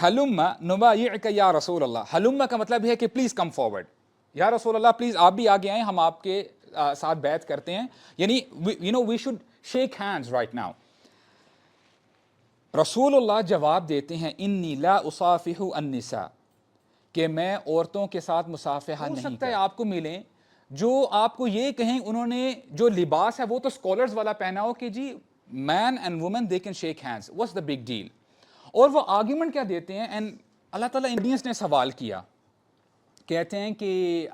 ہلم نبایعک یا رسول اللہ. ہلم کا مطلب ہے کہ پلیز کم فارورڈ, یا رسول اللہ پلیز آپ بھی آگے آئیں, ہم آپ کے ساتھ بیعت کرتے ہیں. یعنی we should shake hands right now. رسول اللہ جواب دیتے ہیں انی لا اصافح النساء, کہ میں عورتوں کے ساتھ مصافحہ نہیں کرتا. ہو سکتا ہے آپ کو ملیں جو آپ کو یہ کہیں, انہوں نے جو لباس ہے وہ تو اسکالرز والا پہنا ہو کہ جی men and women they can shake hands, what's the big deal. اور وہ آرگیومنٹ کیا دیتے ہیں, اینڈ اللہ تعالیٰ انڈینس نے سوال کیا, کہتے ہیں کہ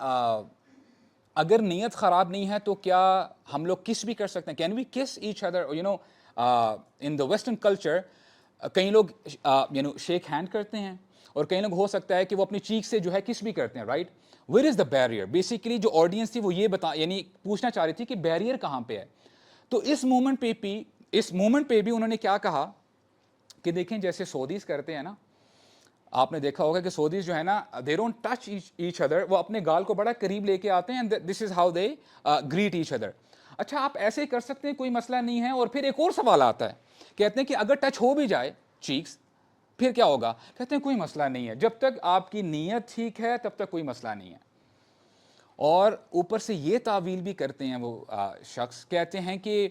اگر نیت خراب نہیں ہے تو کیا ہم لوگ کس بھی کر سکتے ہیں, کین وی کس each other, in the western culture کئی لوگ شیک ہینڈ کرتے ہیں, اور کئی لوگ ہو سکتا ہے کہ وہ اپنی چیک سے جو ہے کس بھی کرتے ہیں, right. Where is the barrier. Basically جو آڈینس تھی وہ یہ پوچھنا چاہ رہی تھی کہ بیریئر کہاں پہ ہے. تو اس مومنٹ پہ بھی انہوں نے کیا کہا کہ دیکھیں جیسے سعودیز کرتے ہیں نا, آپ نے دیکھا ہوگا کہ سعودیز جو ہے نا they don't touch each other, وہ اپنے گال کو بڑا قریب لے کے آتے ہیں, this is how they greet each other. اچھا آپ ایسے ہی کر سکتے ہیں, کوئی مسئلہ نہیں ہے. اور پھر ایک اور سوال آتا ہے, کہتے ہیں کہ اگر ٹچ ہو بھی جائے چیکس پھر کیا ہوگا, کہتے ہیں کوئی مسئلہ نہیں ہے, جب تک آپ کی نیت ٹھیک ہے تب تک کوئی مسئلہ نہیں ہے. اور اوپر سے یہ تعویل بھی کرتے ہیں وہ شخص, کہتے ہیں کہ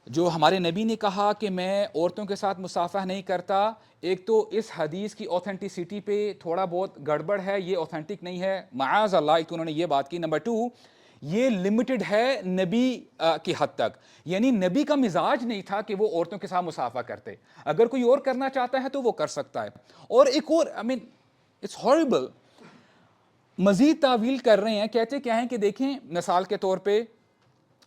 جو ہمارے نبی نے کہا کہ میں عورتوں کے ساتھ مصافحہ نہیں کرتا, ایک تو اس حدیث کی اوتھینٹسٹی پہ تھوڑا بہت گڑبڑ ہے, یہ اوتھینٹک نہیں ہے معاذ اللہ, ایک تو انہوں نے یہ بات کی. نمبر 2, یہ لمیٹڈ ہے نبی کی حد تک, یعنی نبی کا مزاج نہیں تھا کہ وہ عورتوں کے ساتھ مصافحہ کرتے. اگر کوئی اور کرنا چاہتا ہے تو وہ کر سکتا ہے. اور ایک اور اٹس ہارریبل, مزید تعویل کر رہے ہیں, کہتے کیا ہیں کہ دیکھیں مثال کے طور پہ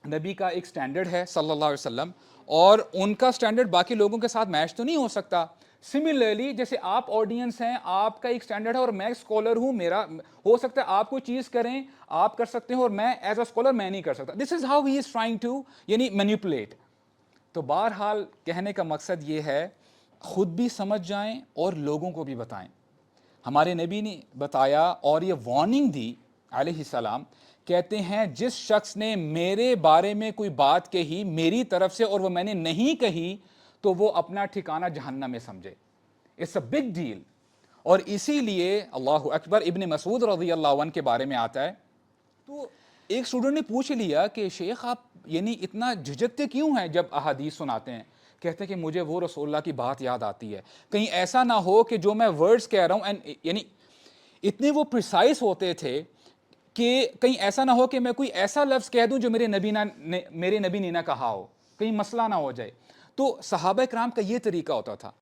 نبی کا ایک سٹینڈرڈ ہے صلی اللہ علیہ وسلم, اور ان کا سٹینڈرڈ باقی لوگوں کے ساتھ میچ تو نہیں ہو سکتا. سملرلی جیسے آپ آڈینس ہیں, آپ کا ایک سٹینڈرڈ ہے اور میں اسکالر ہوں, میرا ہو سکتا ہے آپ کوئی چیز کریں آپ کر سکتے ہیں اور میں ایز اے اسکالر میں نہیں کر سکتا. This is how he is trying to manipulate. تو بہرحال کہنے کا مقصد یہ ہے, خود بھی سمجھ جائیں اور لوگوں کو بھی بتائیں. ہمارے نبی نے بتایا اور یہ وارننگ دی علیہ السلام, کہتے ہیں جس شخص نے میرے بارے میں کوئی بات کہی میری طرف سے اور وہ میں نے نہیں کہی تو وہ اپنا ٹھکانہ جہنم میں سمجھے. It's a big deal. اور اسی لیے اللہ اکبر, ابن مسعود رضی اللہ عنہ کے بارے میں آتا ہے, تو ایک اسٹوڈنٹ نے پوچھ لیا کہ شیخ آپ اتنا جھجکتے کیوں ہیں جب احادیث سناتے ہیں. کہتے ہیں کہ مجھے وہ رسول اللہ کی بات یاد آتی ہے, کہیں ایسا نہ ہو کہ جو میں ورڈز کہہ رہا ہوں, اتنے وہ پریسائز ہوتے تھے کہ کہیں ایسا نہ ہو کہ میں کوئی ایسا لفظ کہہ دوں جو میرے نبی نے نہ کہا ہو, کہیں مسئلہ نہ ہو جائے. تو صحابہ کرام کا یہ طریقہ ہوتا تھا.